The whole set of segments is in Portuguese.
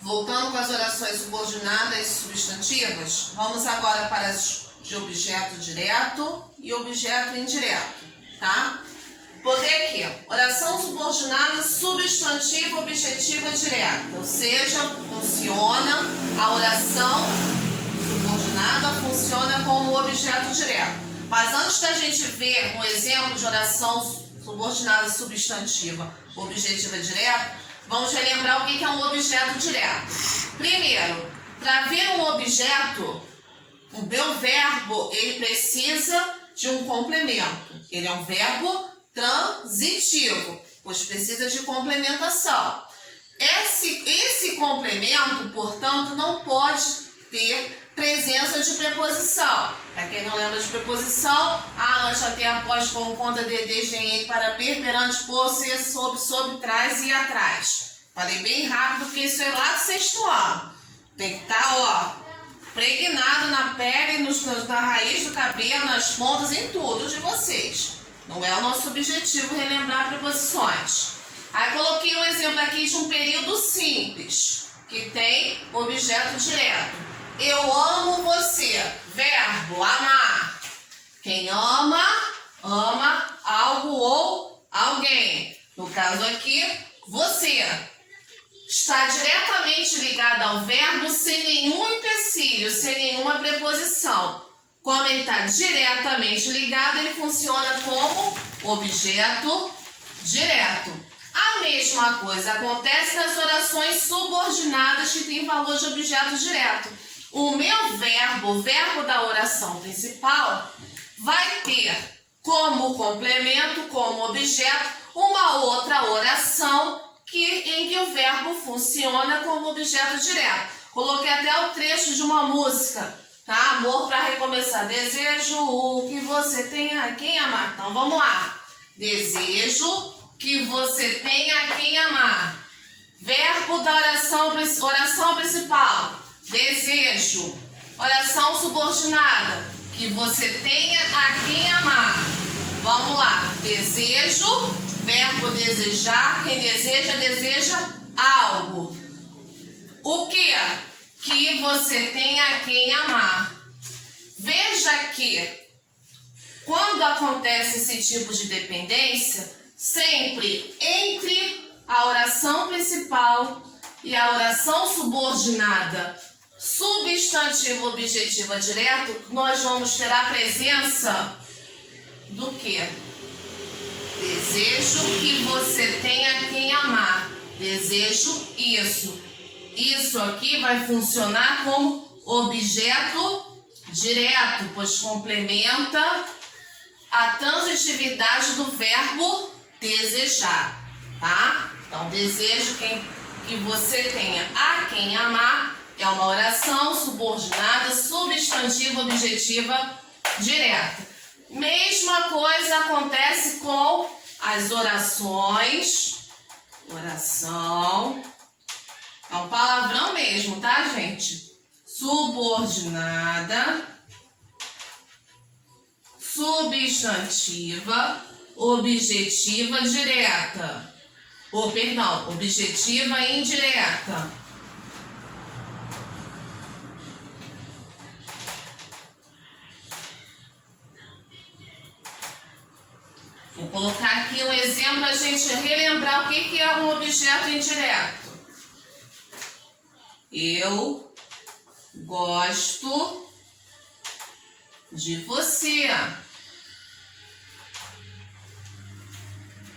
Voltando com as orações subordinadas e substantivas, vamos agora para as de objeto direto e objeto indireto, tá? Botei aqui, oração subordinada substantiva objetiva direta, ou seja, funciona, a oração subordinada funciona como objeto direto. Mas antes da gente ver um exemplo de oração subordinada substantiva objetiva direta, vamos relembrar o que é um objeto direto. Primeiro, para ver um objeto, o meu verbo ele precisa de um complemento. Ele é um verbo transitivo, pois precisa de complementação. Esse complemento, portanto, não pode ter presença de preposição. Para quem não lembra de preposição, nós já temos após, como conta de desde, para, perante, por, ser, sob, trás e atrás. Falei bem rápido, porque isso é lá do sexto ano. Tem que estar, pregnado na pele, na raiz do cabelo, nas pontas, em tudo de vocês. Não é o nosso objetivo relembrar preposições. Aí coloquei um exemplo aqui de um período simples, que tem objeto direto. Eu amo você. Verbo, amar. Quem ama, ama algo ou alguém. No caso aqui, você. Está diretamente ligado ao verbo sem nenhum empecilho, sem nenhuma preposição. Como ele está diretamente ligado, ele funciona como objeto direto. A mesma coisa acontece nas orações subordinadas que têm valor de objeto direto. O meu verbo, o verbo da oração principal, vai ter como complemento, como objeto, uma outra oração em que o verbo funciona como objeto direto. Coloquei até o trecho de uma música, tá? Amor para recomeçar. Desejo que você tenha quem amar. Então vamos lá. Desejo que você tenha quem amar. Verbo da oração principal. Desejo. Oração subordinada. Que você tenha a quem amar. Vamos lá. Desejo. Verbo desejar. Quem deseja, deseja algo. O que? Que você tenha a quem amar. Veja que quando acontece esse tipo de dependência, sempre entre a oração principal e a oração subordinada substantivo objetiva direto, nós vamos ter a presença do que? Desejo que você tenha quem amar. Desejo isso. Isso aqui vai funcionar como objeto direto, pois complementa a transitividade do verbo desejar, tá? Então, desejo que você tenha a quem amar é uma oração subordinada, substantiva, objetiva, direta. Mesma coisa acontece com as orações. Oração. É um palavrão mesmo, tá, gente? Subordinada, substantiva, objetiva, direta. Objetiva indireta. Vou colocar aqui um exemplo para a gente relembrar o que é um objeto indireto. Eu gosto de você.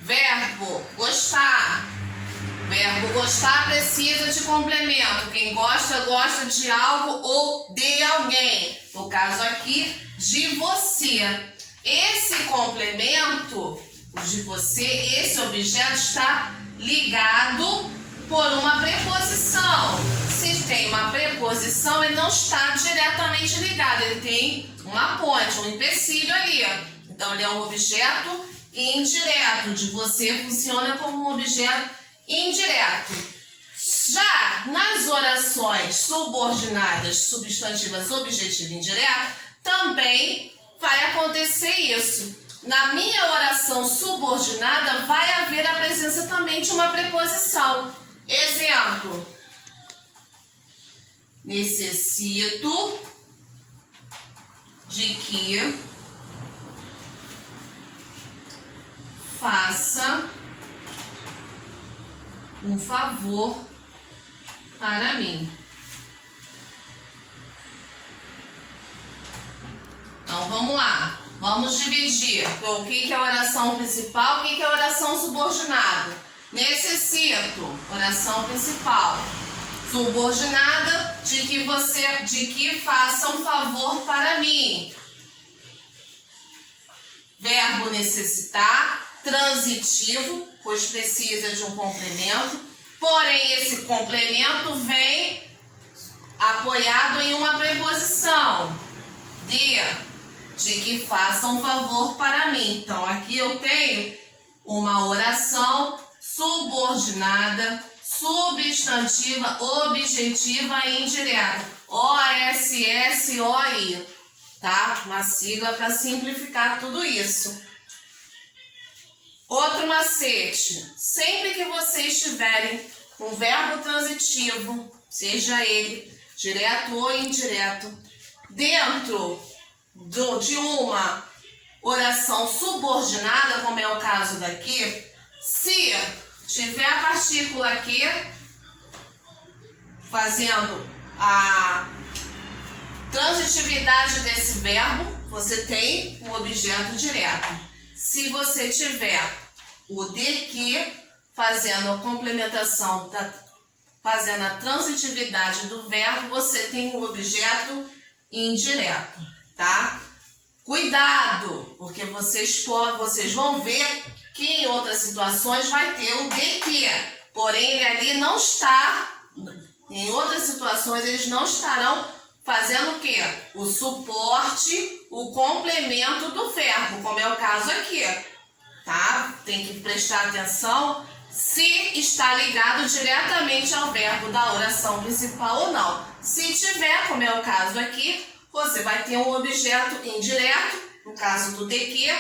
Verbo gostar. Verbo gostar precisa de complemento. Quem gosta, gosta de algo ou de alguém. No caso aqui, de você. Esse complemento de você, esse objeto está ligado por uma preposição. Se tem uma preposição, ele não está diretamente ligado. Ele tem uma ponte, um empecilho ali. Então, ele é um objeto indireto. De você funciona como um objeto indireto. Já nas orações subordinadas, substantivas, objetiva e indireta, também vai acontecer isso. Na minha oração subordinada, vai haver a presença também de uma preposição. Exemplo. necessito de que faça um favor para mim. Então, vamos lá. Vamos dividir. Então, o que é a oração principal, o que é a oração subordinada? Necessito, oração principal. Subordinada, de que faça um favor para mim. Verbo necessitar, transitivo, pois precisa de um complemento. Porém, esse complemento vem apoiado em uma preposição. De que faça um favor para mim. Então, aqui eu tenho uma oração subordinada, substantiva, objetiva e indireta. OSSOI, tá? Uma sigla para simplificar tudo isso. Outro macete. Sempre que vocês tiverem um verbo transitivo, seja ele direto ou indireto, dentro de uma oração subordinada, como é o caso daqui, se tiver a partícula aqui fazendo a transitividade desse verbo, você tem um objeto direto. Se você tiver o de que fazendo a complementação, fazendo a transitividade do verbo, você tem um objeto indireto, tá? Cuidado, porque vocês vão ver que em outras situações vai ter o de que, porém ele ali não está, em outras situações eles não estarão fazendo o quê? O suporte, o complemento do verbo, como é o caso aqui, tá? Tem que prestar atenção se está ligado diretamente ao verbo da oração principal ou não. Se tiver, como é o caso aqui, você vai ter um objeto indireto, no caso do de que,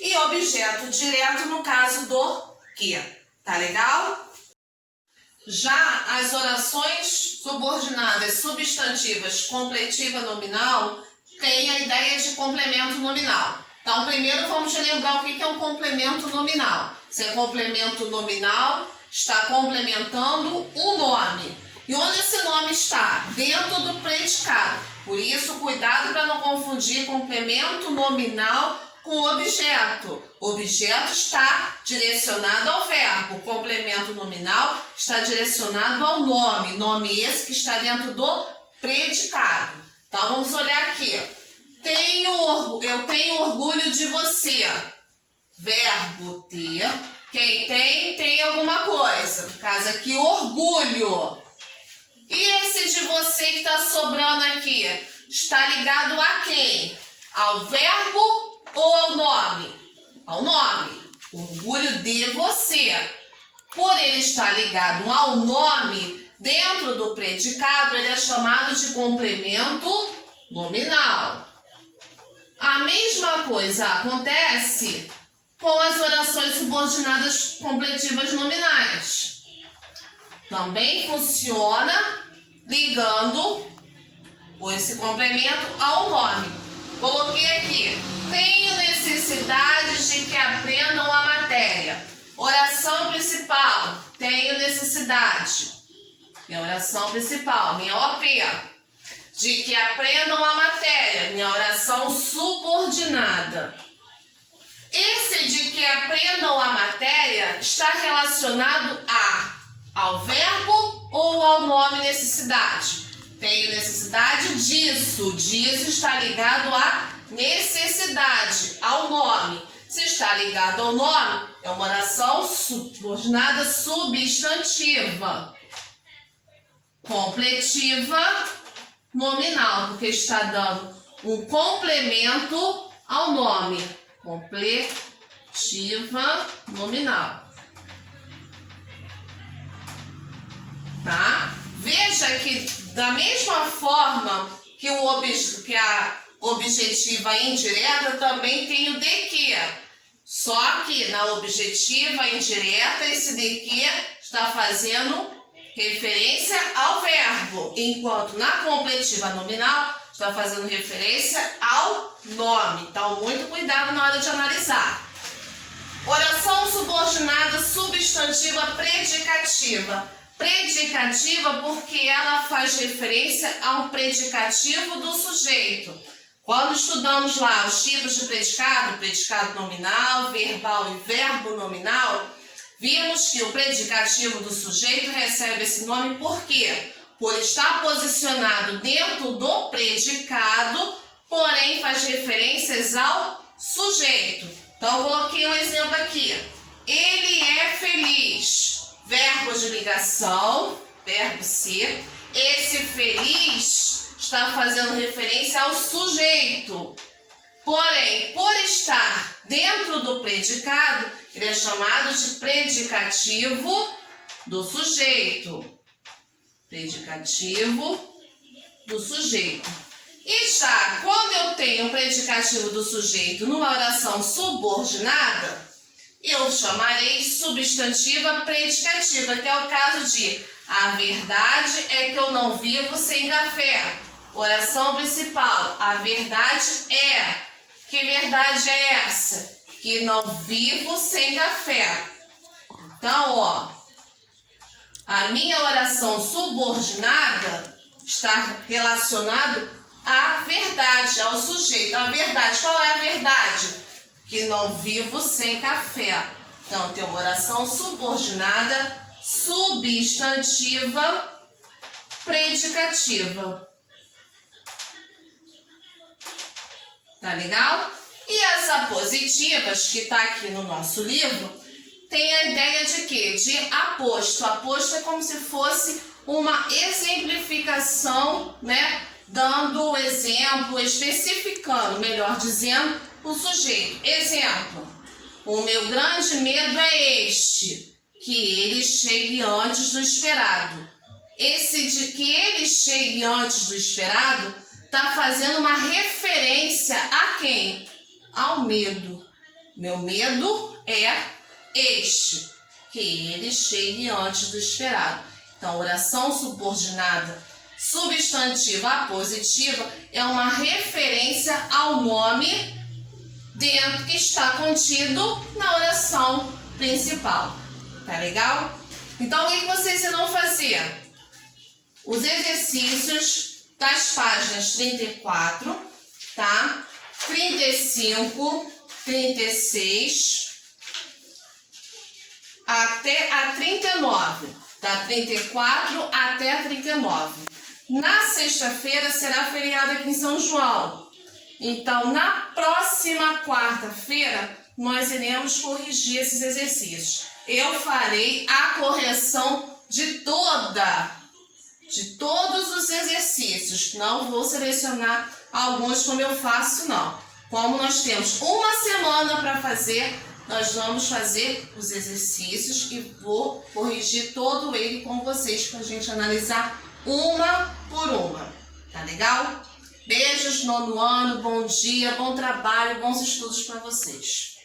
e objeto direto no caso do que. Tá legal? Já as orações subordinadas substantivas completiva nominal têm a ideia de complemento nominal. Então, primeiro vamos lembrar o que é um complemento nominal. Se é complemento nominal, está complementando um nome. E onde esse nome está? Dentro do predicado. Por isso, cuidado para não confundir complemento nominal com objeto. O objeto está direcionado ao verbo. O complemento nominal está direcionado ao nome. Nome esse que está dentro do predicado. Então, vamos olhar aqui. Eu tenho orgulho de você. Verbo ter. Quem tem alguma coisa. No caso aqui, orgulho. E esse de você que está sobrando aqui, está ligado a quem? Ao verbo ou ao nome? Ao nome. Orgulho de você. Por ele estar ligado ao nome, dentro do predicado, ele é chamado de complemento nominal. A mesma coisa acontece com as orações subordinadas completivas nominais. Também funciona ligando esse complemento ao nome. Coloquei aqui. Tenho necessidade de que aprendam a matéria. Oração principal. Tenho necessidade. Minha oração principal, minha OP. De que aprendam a matéria. Minha oração subordinada. Esse de que aprendam a matéria está relacionado ao verbo ou ao nome necessidade? Tenho necessidade disso. Disso está ligado à necessidade, ao nome. Se está ligado ao nome, é uma oração subordinada substantiva. Completiva nominal, porque está dando um complemento ao nome. Completiva nominal. Tá? Veja que da mesma forma que a objetiva indireta também tem o de que. Só que na objetiva indireta esse de que está fazendo referência ao verbo. verbo, enquanto na completiva nominal está fazendo referência ao nome. Então, muito cuidado na hora de analisar. Oração subordinada substantiva predicativa. Predicativa porque ela faz referência a um predicativo do sujeito. Quando estudamos lá os tipos de predicado, predicado nominal, verbal e verbo nominal, vimos que o predicativo do sujeito recebe esse nome por quê? Por estar posicionado dentro do predicado, porém faz referências ao sujeito. Então, eu coloquei um exemplo aqui. Ele é feliz. Verbo de ligação, verbo ser. Esse feliz está fazendo referência ao sujeito. Porém, por estar dentro do predicado, ele é chamado de predicativo do sujeito. Predicativo do sujeito. E já quando eu tenho o predicativo do sujeito numa oração subordinada, eu chamarei substantiva predicativa, que é o caso de a verdade é que eu não vivo sem café. Oração principal, a verdade é. Que verdade é essa? Que não vivo sem café. Então, ó, a minha oração subordinada está relacionada à verdade, ao sujeito. A verdade, qual é a verdade? Que não vivo sem café. Então, tem uma oração subordinada, substantiva, predicativa. Tá legal? E as apositivas, que está aqui no nosso livro, tem a ideia de quê? De aposto. Aposto é como se fosse uma exemplificação, né? Dando o exemplo, especificando, melhor dizendo, o sujeito. Exemplo, o meu grande medo é este, que ele chegue antes do esperado. Esse de que ele chegue antes do esperado está fazendo uma referência a quem? Ao medo. Meu medo é este, que ele chegue antes do esperado. Então, oração subordinada substantiva apositiva é uma referência ao nome dentro que está contido na oração principal. Tá legal? Então, o que vocês irão fazer? Os exercícios das páginas 34, tá? 35, 36, até a 39. Da 34 até a 39. Na sexta-feira será feriado aqui em São João. Então, na próxima quarta-feira, nós iremos corrigir esses exercícios. Eu farei a correção de todos os exercícios. Não vou selecionar alguns como eu faço, não. Como nós temos uma semana para fazer, nós vamos fazer os exercícios e vou corrigir todo ele com vocês para a gente analisar uma por uma. Tá legal? Beijos, 9º ano, bom dia, bom trabalho, bons estudos para vocês.